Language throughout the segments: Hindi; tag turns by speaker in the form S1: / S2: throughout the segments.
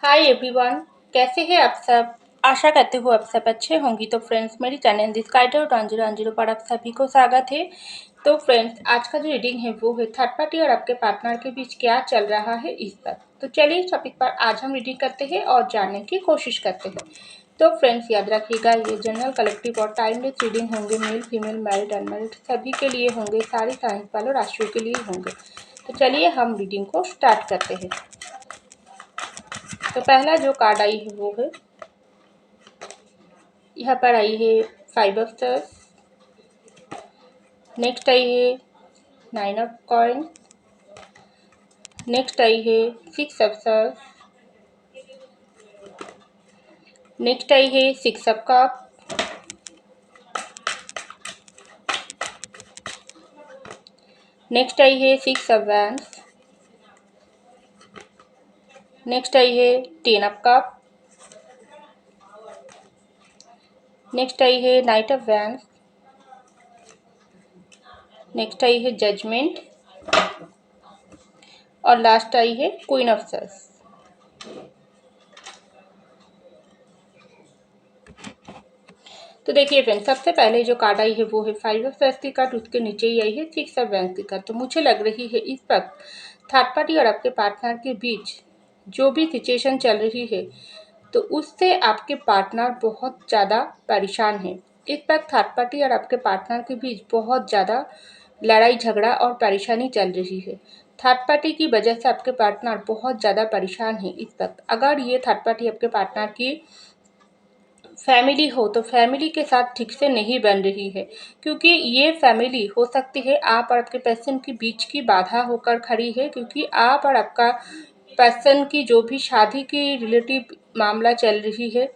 S1: Hi everyone. कैसे हैं आप सब। आशा करते हो आप सब अच्छे होंगी। तो फ्रेंड्स, मेरी चैनल दिस गाइडर 1010 पर आप सभी को स्वागत है। तो फ्रेंड्स, आज का जो रीडिंग है वो है थर्ड पार्टी और आपके पार्टनर के बीच क्या चल रहा है इस पर। तो चलिए इस टॉपिक पर आज हम रीडिंग करते हैं और जानने की कोशिश करते हैं। तो फ्रेंड्स, याद रखिएगा ये जनरल, कलेक्टिव और टाइमलेस रीडिंग होंगे। मेल फीमेल, मैरिड अनमैरिड सभी के लिए होंगे। सारी साइंस वालों राशियों के लिए होंगे। तो चलिए हम रीडिंग को स्टार्ट करते हैं। तो पहला जो कार्ड आई है वो है, यहाँ पर आई है 5 ऑफ स्टार्स। नेक्स्ट आई है 9 ऑफ कॉइन। नेक्स्ट आई है 6 ऑफ स्टार्स। नेक्स्ट आई है 6 ऑफ कप। नेक्स्ट आई है 6 ऑफ वैंड्स। नेक्स्ट आई है 10 ऑफ कप। नेक्स्ट आई है night of wands. Next I है जजमेंट और लास्ट आई है क्वीन ऑफ स्टार्स। तो देखिए फ्रेंड्स, सबसे पहले जो कार्ड आई है वो है 5 ऑफ स्टार्स की कार्ड। उसके नीचे ही आई है 6 ऑफ वैंड्स की कार्ड। तो मुझे लग रही है इस वक्त थर्ड पार्टी और आपके पार्टनर के बीच जो भी सिचुएशन चल रही है तो उससे आपके पार्टनर बहुत ज़्यादा परेशान है। इस वक्त थर्ड पार्टी और आपके पार्टनर के बीच बहुत ज़्यादा लड़ाई झगड़ा और परेशानी चल रही है। थर्ड पार्टी की वजह से आपके पार्टनर बहुत ज़्यादा परेशान है इस वक्त। अगर ये थर्ड पार्टी आपके पार्टनर की फैमिली हो तो फैमिली के साथ ठीक से नहीं बन रही है, क्योंकि ये फैमिली हो सकती है आप और आपके पर्सन के बीच की बाधा होकर खड़ी है। क्योंकि आप और आपका पर्सन की जो भी शादी की रिलेटिव मामला चल रही है,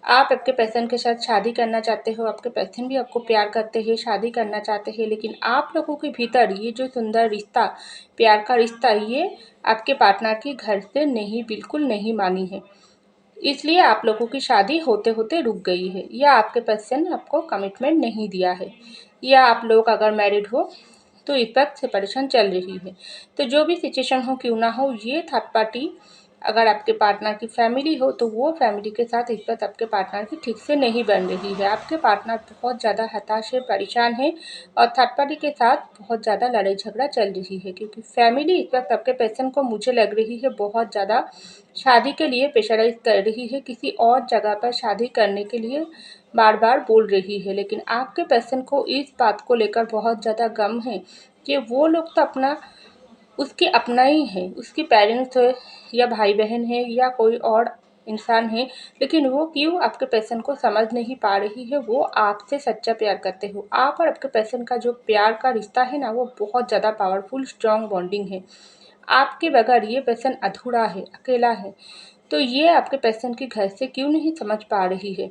S1: आप आपके पर्सन के साथ शादी करना चाहते हो, आपके पर्सन भी आपको प्यार करते हैं, शादी करना चाहते हैं, लेकिन आप लोगों के भीतर ये जो सुंदर रिश्ता, प्यार का रिश्ता, ये आपके पार्टनर के घर से नहीं, बिल्कुल नहीं मानी है। इसलिए आप लोगों की शादी होते होते रुक गई है, या आपके पर्सन आपको कमिटमेंट नहीं दिया है, या आप लोग अगर मैरिड हो तो इस वक्त सेपरेशन चल रही है। तो जो भी सिचुएशन हो क्यों ना हो, ये थर्ड पार्टी अगर आपके पार्टनर की फैमिली हो तो वो फैमिली के साथ इस वक्त आपके पार्टनर की ठीक से नहीं बन रही है। आपके पार्टनर बहुत ज़्यादा हताश है, परेशान है और थर्ड पार्टी के साथ बहुत ज़्यादा लड़ाई झगड़ा चल रही है। क्योंकि फैमिली इस वक्त आपके पर्सन को, मुझे लग रही है, बहुत ज़्यादा शादी के लिए प्रेशराइज कर रही है, किसी और जगह पर शादी करने के लिए बार बार बोल रही है। लेकिन आपके पर्सन को इस बात को लेकर बहुत ज़्यादा गम है कि वो लोग तो अपना, उसकी अपना ही है, उसकी पेरेंट्स है या भाई बहन है या कोई और इंसान है, लेकिन वो क्यों आपके पर्सन को समझ नहीं पा रही है। वो आपसे सच्चा प्यार करते हो। आप और आपके पर्सन का जो प्यार का रिश्ता है ना, वो बहुत ज़्यादा पावरफुल स्ट्रॉन्ग बॉन्डिंग है। आपके बगैर ये पर्सन अधूरा है, अकेला है। तो ये आपके पर्सन के घर से क्यों नहीं समझ पा रही है।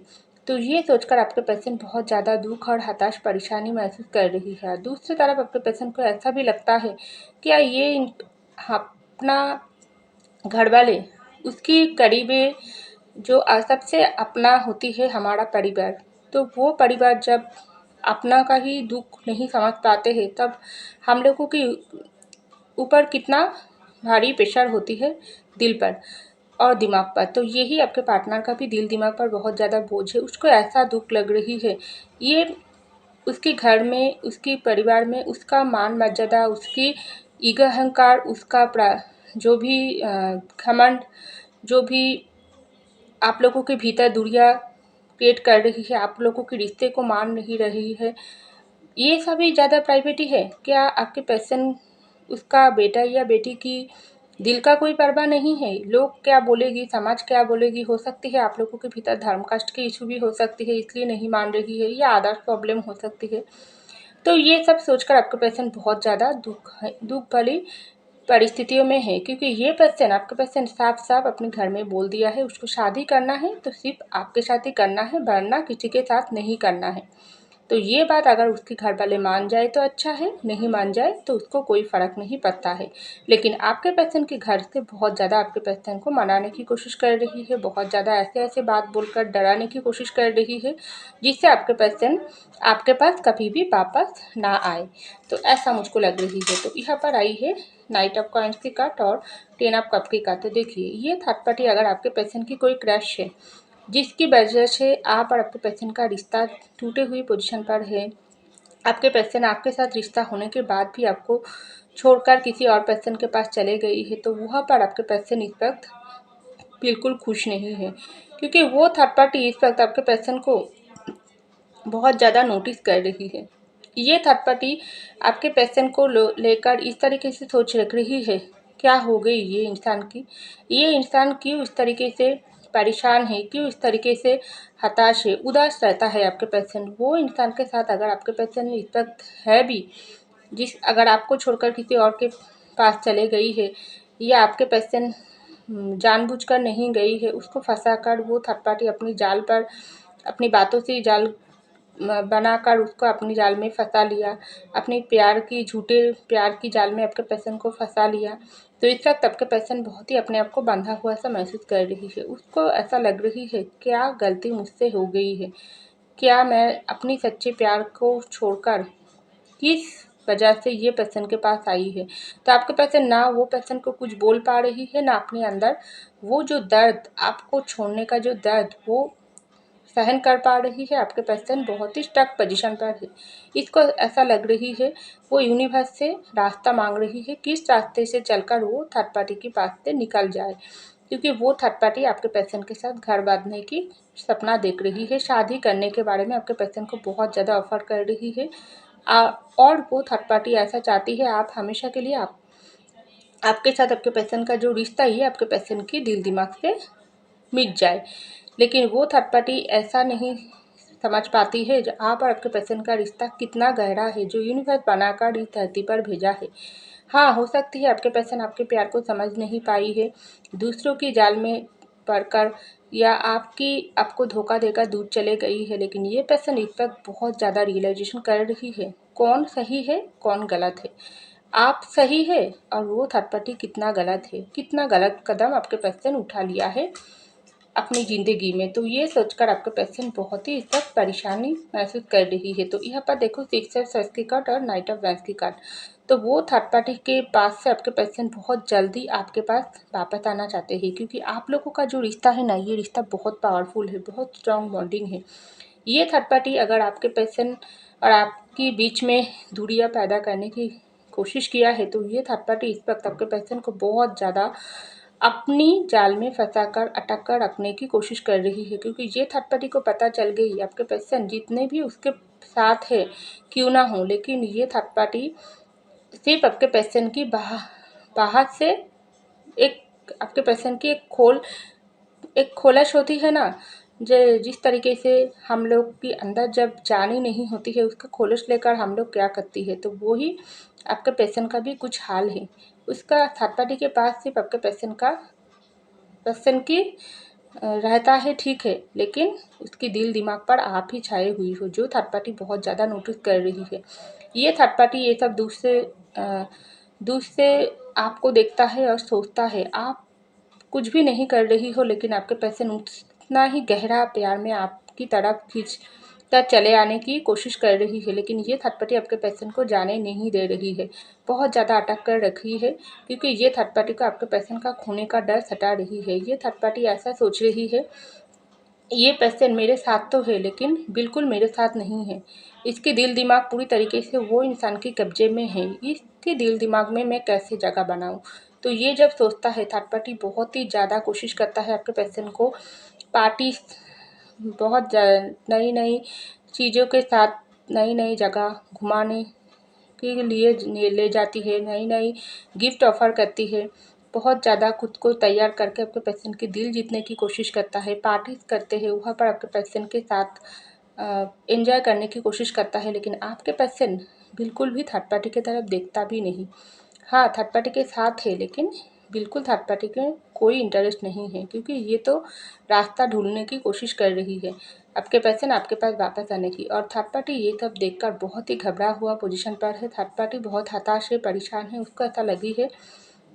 S1: तो ये सोचकर आपके पर्सन बहुत ज़्यादा दुख और हताश, परेशानी महसूस कर रही है। दूसरी तरफ आपके पर्सन को ऐसा भी लगता है क्या ये अपना घर वाले उसकी करीबी, जो सबसे अपना होती है हमारा परिवार, तो वो परिवार जब अपना का ही दुख नहीं समझ पाते हैं, तब हम लोगों की ऊपर कितना भारी प्रेशर होती है दिल पर और दिमाग पर। तो यही आपके पार्टनर का भी दिल दिमाग पर बहुत ज़्यादा बोझ है। उसको ऐसा दुख लग रही है, ये उसके घर में, उसके परिवार में उसका मान मर्यादा, उसकी ईगो अहंकार, उसका जो भी घमंड, जो भी आप लोगों के भीतर दूरियां क्रिएट कर रही है, आप लोगों के रिश्ते को मान नहीं रही है, ये सभी ज़्यादा प्राइवेटी है। क्या आपके पर्सन, उसका बेटा या बेटी की दिल का कोई परवाह नहीं है। लोग क्या बोलेगी, समाज क्या बोलेगी, हो सकती है आप लोगों के भीतर धर्म कास्ट की इशू भी हो सकती है, इसलिए नहीं मान रही है, या अदर प्रॉब्लम हो सकती है। तो ये सब सोचकर आपका पर्सन बहुत ज़्यादा दुख भरी परिस्थितियों में है। क्योंकि ये पर्सन, आपका पर्सन साफ साफ अपने घर में बोल दिया है, उसको शादी करना है तो सिर्फ आपके साथ ही करना है, वरना किसी के साथ नहीं करना है। तो ये बात अगर उसके घर वाले मान जाए तो अच्छा है, नहीं मान जाए तो उसको कोई फ़र्क नहीं पड़ता है। लेकिन आपके पर्सन के घर से बहुत ज़्यादा आपके पर्सन को मनाने की कोशिश कर रही है, बहुत ज़्यादा ऐसे ऐसे बात बोलकर डराने की कोशिश कर रही है, जिससे आपके पर्सन आपके पास कभी भी वापस ना आए। तो ऐसा मुझको लग रही है। तो यहाँ पर आई है नाइट ऑफ कॉइंस की कार्ड और 10 ऑफ कप की कार्ड। तो देखिए ये थर्ड पार्टी अगर आपके पर्सन की कोई क्रश है जिसकी वजह से आप और आपके पर्सन का रिश्ता टूटे हुई पोजीशन पर है, आपके पर्सन आपके साथ रिश्ता होने के बाद भी आपको छोड़कर किसी और पर्सन के पास चले गई है, तो वहाँ पर आपके पर्सन इस वक्त बिल्कुल खुश नहीं है, क्योंकि वो थर्ड पार्टी इस वक्त आपके पर्सन को बहुत ज़्यादा नोटिस कर रही है। ये थर्ड पार्टी आपके पर्सन को लेकर इस तरीके से सोच रख रही है, क्या हो गई ये इंसान की, ये इंसान क्यों इस तरीके से परेशान है, क्यों इस तरीके से हताश है, उदास रहता है आपके पर्सन। वो इंसान के साथ अगर आपके पर्सन इस वक्त है भी, अगर आपको छोड़कर किसी और के पास चले गई है, या आपके पर्सन जानबूझकर नहीं गई है, उसको फंसाकर वो थर्ड पार्टी अपनी जाल पर, अपनी बातों से जाल बनाकर उसको अपनी जाल में फंसा लिया, अपनी झूठे प्यार की जाल में आपके पर्सन को फंसा लिया, तो इस वक्त आपके पर्सन बहुत ही अपने आप को बंधा हुआ सा महसूस कर रही है। उसको ऐसा लग रही है, क्या गलती मुझसे हो गई है, क्या मैं अपनी सच्चे प्यार को छोड़कर किस वजह से ये पर्सन के पास आई है। तो आपके पर्सन ना वो पर्सन को कुछ बोल पा रही है, ना अपने अंदर वो जो दर्द, आपको छोड़ने का जो दर्द वो सहन कर पा रही है। आपके पर्सन बहुत ही स्टक पोजीशन पर है। इसको ऐसा लग रही है वो यूनिवर्स से रास्ता मांग रही है, किस रास्ते से चलकर वो थर्ड पार्टी के पास से निकल जाए, क्योंकि वो थर्ड पार्टी आपके पर्सन के साथ घर बांधने की सपना देख रही है, शादी करने के बारे में आपके पर्सन को बहुत ज़्यादा ऑफर कर रही है। और वो थर्ड पार्टी ऐसा चाहती है आप हमेशा के लिए आपके साथ आपके पर्सन का जो रिश्ता है आपके पर्सन की दिल दिमाग से मिट जाए, लेकिन वो थर्ड पार्टी ऐसा नहीं समझ पाती है जो आप और आपके पर्सन का रिश्ता कितना गहरा है, जो यूनिवर्स बनाकर इस धरती पर भेजा है। हाँ, हो सकती है आपके पर्सन आपके प्यार को समझ नहीं पाई है, दूसरों की जाल में पड़कर, या आपको धोखा देकर दूर चले गई है, लेकिन ये पर्सन इस वक्त बहुत ज़्यादा रियलाइजेशन कर रही है कौन सही है कौन गलत है। आप सही है और वो थर्ड पार्टी कितना गलत है, कितना गलत कदम आपके पर्सन उठा लिया है अपनी ज़िंदगी में। तो ये सोचकर आपका पर्सन बहुत ही इस वक्त परेशानी महसूस कर रही है। तो यहाँ पर देखो 6 ऑफ सॉर्ड्स की कार्ड और नाइट ऑफ वैंड्स की कार्ड। तो वो थर्ड पार्टी के पास से आपके पर्सन बहुत जल्दी आपके पास वापस आना चाहते हैं, क्योंकि आप लोगों का जो रिश्ता है ना, ये रिश्ता बहुत पावरफुल है, बहुत स्ट्रॉन्ग बॉन्डिंग है। ये थर्ड पार्टी अगर आपके पर्सन और आपके बीच में दूरियां पैदा करने की कोशिश किया है, तो ये थर्ड पार्टी इस वक्त आपके पर्सन को बहुत ज़्यादा अपनी जाल में फंसाकर अटक कर रखने की कोशिश कर रही है, क्योंकि ये थर्ड पार्टी को पता चल गई आपके पर्सन जितने भी उसके साथ है क्यों ना हो, लेकिन ये थर्ड पार्टी सिर्फ आपके पर्सन की बाहर से एक आपके पर्सन की एक खोलश होती है ना, जो जिस तरीके से हम लोग की अंदर जब जान ही नहीं होती है, उसका खोलश लेकर हम लोग क्या करती है, तो वो ही आपके पेशेंट का भी कुछ हाल है। उसका थर्ड पार्टी के पास सिर्फ आपके पर्सन की रहता है, ठीक है, लेकिन उसकी दिल दिमाग पर आप ही छाए हुई हो, जो थर्ड पार्टी बहुत ज़्यादा नोटिस कर रही है। ये थर्ड पार्टी ये सब दूर से आपको देखता है और सोचता है आप कुछ भी नहीं कर रही हो, लेकिन आपके पर्सन उतना ही गहरा प्यार में आपकी तरफ खींचकर चले आने की कोशिश कर रही है, लेकिन ये थर्ड पार्टी आपके पर्सन को जाने नहीं दे रही है, बहुत ज़्यादा अटक कर रखी है, क्योंकि ये थर्ड पार्टी को आपके पर्सन का खोने का डर सता रही है। ये थर्ड पार्टी ऐसा सोच रही है, ये पर्सन मेरे साथ तो है लेकिन बिल्कुल मेरे साथ नहीं है, इसके दिल दिमाग पूरी तरीके से वो इंसान के कब्जे में है, इसके दिल दिमाग में मैं कैसे जगह बनाऊं। तो ये जब सोचता है थर्ड पार्टी बहुत ही ज़्यादा कोशिश करता है आपके पर्सन को पार्टी, बहुत नई नई चीज़ों के साथ नई नई जगह घुमाने के लिए ले जाती है, नई नई गिफ्ट ऑफ़र करती है, बहुत ज़्यादा खुद को तैयार करके आपके पर्सन के दिल जीतने की कोशिश करता है, पार्टीज़ करते हैं, वहाँ पर आपके पर्सन के साथ एंजॉय करने की कोशिश करता है, लेकिन आपके पर्सन बिल्कुल भी थर्ड पार्टी की तरफ देखता भी नहीं। हाँ, थर्ड पार्टी के साथ है, लेकिन बिल्कुल थर्ड पार्टी के कोई इंटरेस्ट नहीं है, क्योंकि ये तो रास्ता ढूंढने की कोशिश कर रही है आपके पर्सन आपके पास वापस आने की। और थर्ड पार्टी ये सब देखकर बहुत ही घबरा हुआ पोजीशन पर है। थर्ड पार्टी बहुत हताश है, परेशान है, उसको ऐसा लगी है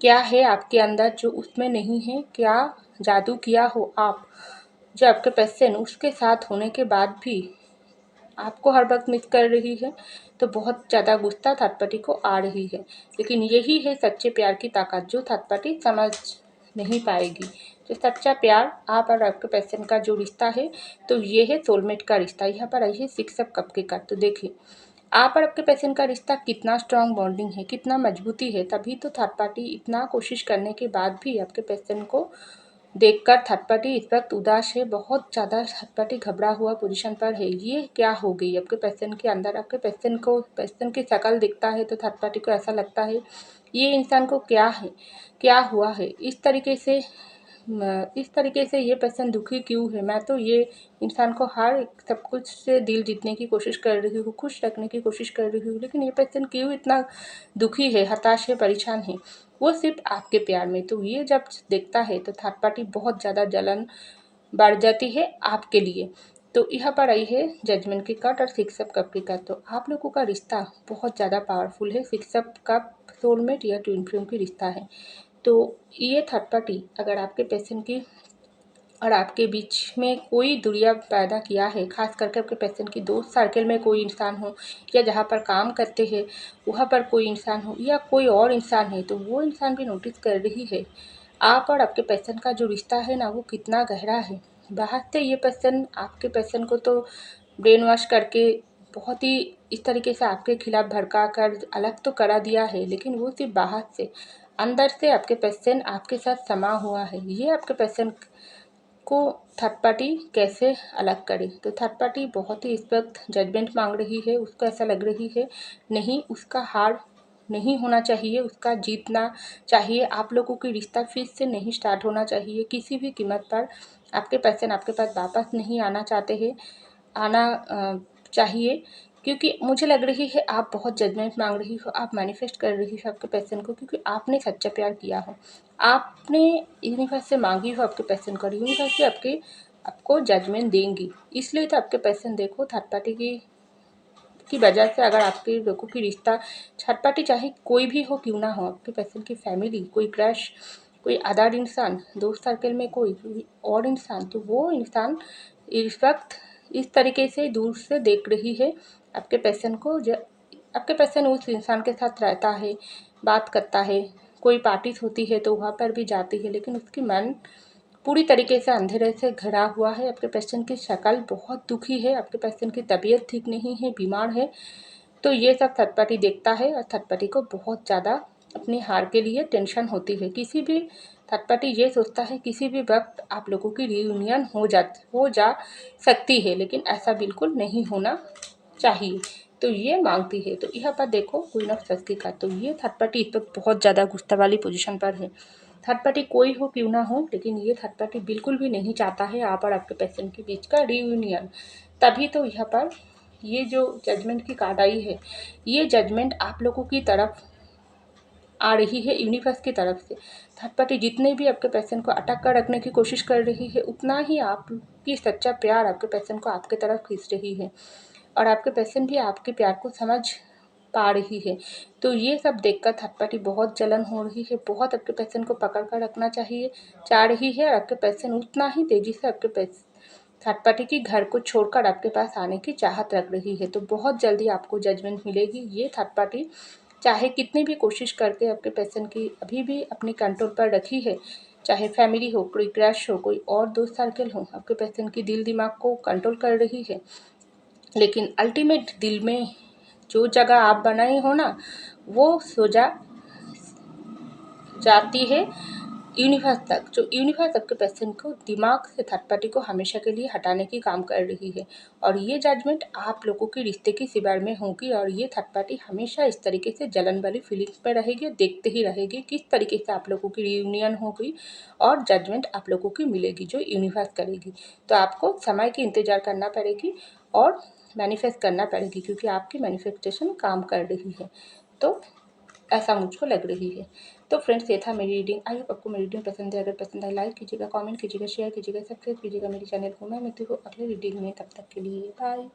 S1: क्या है आपके अंदर जो उसमें नहीं है, क्या जादू किया हो आप, जो आपके पर्सन उसके साथ होने के बाद भी आपको हर वक्त मिस कर रही है, तो बहुत ज़्यादा गुस्सा थर्ड पार्टी को आ रही है। लेकिन यही है सच्चे प्यार की ताकत, जो थर्ड पार्टी समझ नहीं पाएगी। तो सच्चा प्यार आप और आपके पर्सन का जो रिश्ता है, तो ये है सोलमेट का रिश्ता। यहाँ पर आई है सिक्स ऑफ कप के कार्ड। तो देखिए आप और आपके पर्सन का रिश्ता कितना स्ट्रांग बॉन्डिंग है, कितना मजबूती है। तभी तो थर्ड पार्टी इतना कोशिश करने के बाद भी आपके पर्सन को देखकर थर्ड पार्टी इस वक्त उदास है, बहुत ज़्यादा थर्ड पार्टी घबरा हुआ पोजीशन पर है। ये क्या हो गई आपके पर्सन के अंदर? आपके पर्सन की शक्ल दिखता है तो थर्ड पार्टी को ऐसा लगता है ये इंसान को क्या है, क्या हुआ है, इस तरीके से ये पर्सन दुखी क्यों है। मैं तो ये इंसान को हर सब कुछ से दिल जीतने की कोशिश कर रही हूँ, खुश रखने की कोशिश कर रही हूँ, लेकिन ये पर्सन क्यों इतना दुखी है, हताश है, परेशान है, वो सिर्फ आपके प्यार में। तो ये जब देखता है तो थर्ड पार्टी बहुत ज़्यादा जलन बढ़ जाती है आपके लिए। तो यहाँ पर आई है जजमेंट की कार्ड और सिक्स ऑफ कप की कार्ड। तो आप लोगों का रिश्ता बहुत ज़्यादा पावरफुल है। सिक्स ऑफ कप सोलमेट या ट्विन फ्लेम की रिश्ता है। तो ये थर्ड पार्टी अगर आपके पर्सन की और आपके बीच में कोई दूरियां पैदा किया है, खास करके आपके पर्सन की दोस्त सर्कल में कोई इंसान हो, या जहाँ पर काम करते हैं वहाँ पर कोई इंसान हो, या कोई और इंसान है, तो वो इंसान भी नोटिस कर रही है आप और आपके पर्सन का जो रिश्ता है ना, वो कितना गहरा है। बाहर से ये पर्सन आपके पर्सन को तो ब्रेन वॉश करके बहुत ही इस तरीके से आपके खिलाफ भड़का कर अलग तो करा दिया है, लेकिन वो सिर्फ बाहर से, अंदर से आपके पर्सन आपके साथ समा हुआ है। ये आपके पर्सन को थर्ड पार्टी कैसे अलग करे? तो थर्ड पार्टी बहुत ही इस वक्त जजमेंट मांग रही है। उसको ऐसा लग रही है नहीं, उसका हार नहीं होना चाहिए, उसका जीतना चाहिए। आप लोगों की रिश्ता फिर से नहीं स्टार्ट होना चाहिए किसी भी कीमत पर। आपके पर्सन आपके पास वापस नहीं आना चाहते हैं, आना चाहिए, क्योंकि मुझे लग रही है आप बहुत जजमेंट मांग रही हो, आप मैनिफेस्ट कर रही हो आपके पर्सन को, क्योंकि आपने सच्चा प्यार किया हो, आपने यूनिवर्स से मांगी हो आपके पर्सन को, यूनिवर्स से आपको जजमेंट देंगी। इसलिए तो आपके पर्सन देखो थर्ड पार्टी की वजह से, अगर आपके लोगों की रिश्ता थर्ड पार्टी चाहे कोई भी हो क्यों ना हो, आपके पर्सन की फैमिली, कोई क्रश, कोई अदर इंसान, दोस्त सर्कल में कोई और इंसान, तो वो इंसान इस वक्त इस तरीके से दूर से देख रही है आपके पर्सन को। आपके पर्सन उस इंसान के साथ रहता है, बात करता है, कोई पार्टीज होती है तो वहाँ पर भी जाती है, लेकिन उसकी मन पूरी तरीके से अंधेरे से घिरा हुआ है। आपके पर्सन की शक्ल बहुत दुखी है, आपके पर्सन की तबीयत ठीक नहीं है, बीमार है। तो ये सब थर्ड पार्टी देखता है और थर्ड पार्टी को बहुत ज़्यादा अपनी हार के लिए टेंशन होती है। किसी भी थर्ड पार्टी ये सोचता है किसी भी वक्त आप लोगों की रियूनियन हो जा सकती है, लेकिन ऐसा बिल्कुल नहीं होना चाहिए। तो ये मांगती है। तो यहाँ पर देखो क्वीन ऑफ सस की कार्ड। तो ये थर्ड पार्टी इस वक्त बहुत ज़्यादा गुस्सा वाली पोजीशन पर है। थर्ड पार्टी कोई हो क्यों ना हो, लेकिन ये थर्ड पार्टी बिल्कुल भी नहीं चाहता है आप और आपके पर्सन के बीच का रियूनियन। तभी तो यहाँ पर ये जो जजमेंट की कार्ड आई है, ये जजमेंट आप लोगों की तरफ आ रही है, यूनिवर्स की तरफ से। थर्ड पार्टी जितने भी आपके पर्सन को अटक कर रखने की कोशिश कर रही है, उतना ही आपकी सच्चा प्यार आपके पर्सन को आपके तरफ खींच रही है, और आपके पर्सन भी आपके प्यार को समझ पा रही है। तो ये सब देखकर थर्ड पार्टी बहुत जलन हो रही है, बहुत आपके पर्सन को पकड़ कर रखना चाहिए चाह रही है, और आपके पर्सन उतना ही तेजी से आपके थर्ड पार्टी की घर को छोड़कर आपके पास आने की चाहत रख रही है। तो बहुत जल्दी आपको जजमेंट मिलेगी। ये थर्ड पार्टी चाहे कितनी भी कोशिश करके आपके पर्सन की अभी भी अपनी कंट्रोल पर रखी है, चाहे फैमिली हो, कोई क्रश हो, कोई और दोस्त सर्कल हो, आपके पर्सन की दिल दिमाग को कंट्रोल कर रही है, लेकिन अल्टीमेट दिल में जो जगह आप बनाए हो ना, वो सोजा जाती है यूनिवर्स तक। जो यूनिवर्स आपके पर्सन को दिमाग से थर्ड पार्टी को हमेशा के लिए हटाने की काम कर रही है, और ये जजमेंट आप लोगों के रिश्ते की सिवार में होगी, और ये थर्ड पार्टी हमेशा इस तरीके से जलन वाली फीलिंग्स पर रहेगी, देखते ही रहेगी किस तरीके से आप लोगों की रियूनियन होगी और जजमेंट आप लोगों की मिलेगी जो यूनिवर्स करेगी। तो आपको समय की इंतज़ार करना पड़ेगी और मैनिफेस्ट करना पड़ेगी, क्योंकि आपकी मैनिफेस्टेशन काम कर रही है। तो ऐसा मुझको लग रही है। तो फ्रेंड्स, ये था मेरी रीडिंग। आई होप आपको मेरी रीडिंग पसंद है। अगर पसंद आए लाइक कीजिएगा, कमेंट कीजिएगा, शेयर कीजिएगा, सब्सक्राइब कीजिएगा मेरे चैनल को। मैं मिलती हूँ अगले रीडिंग में, तब तक के लिए बाय।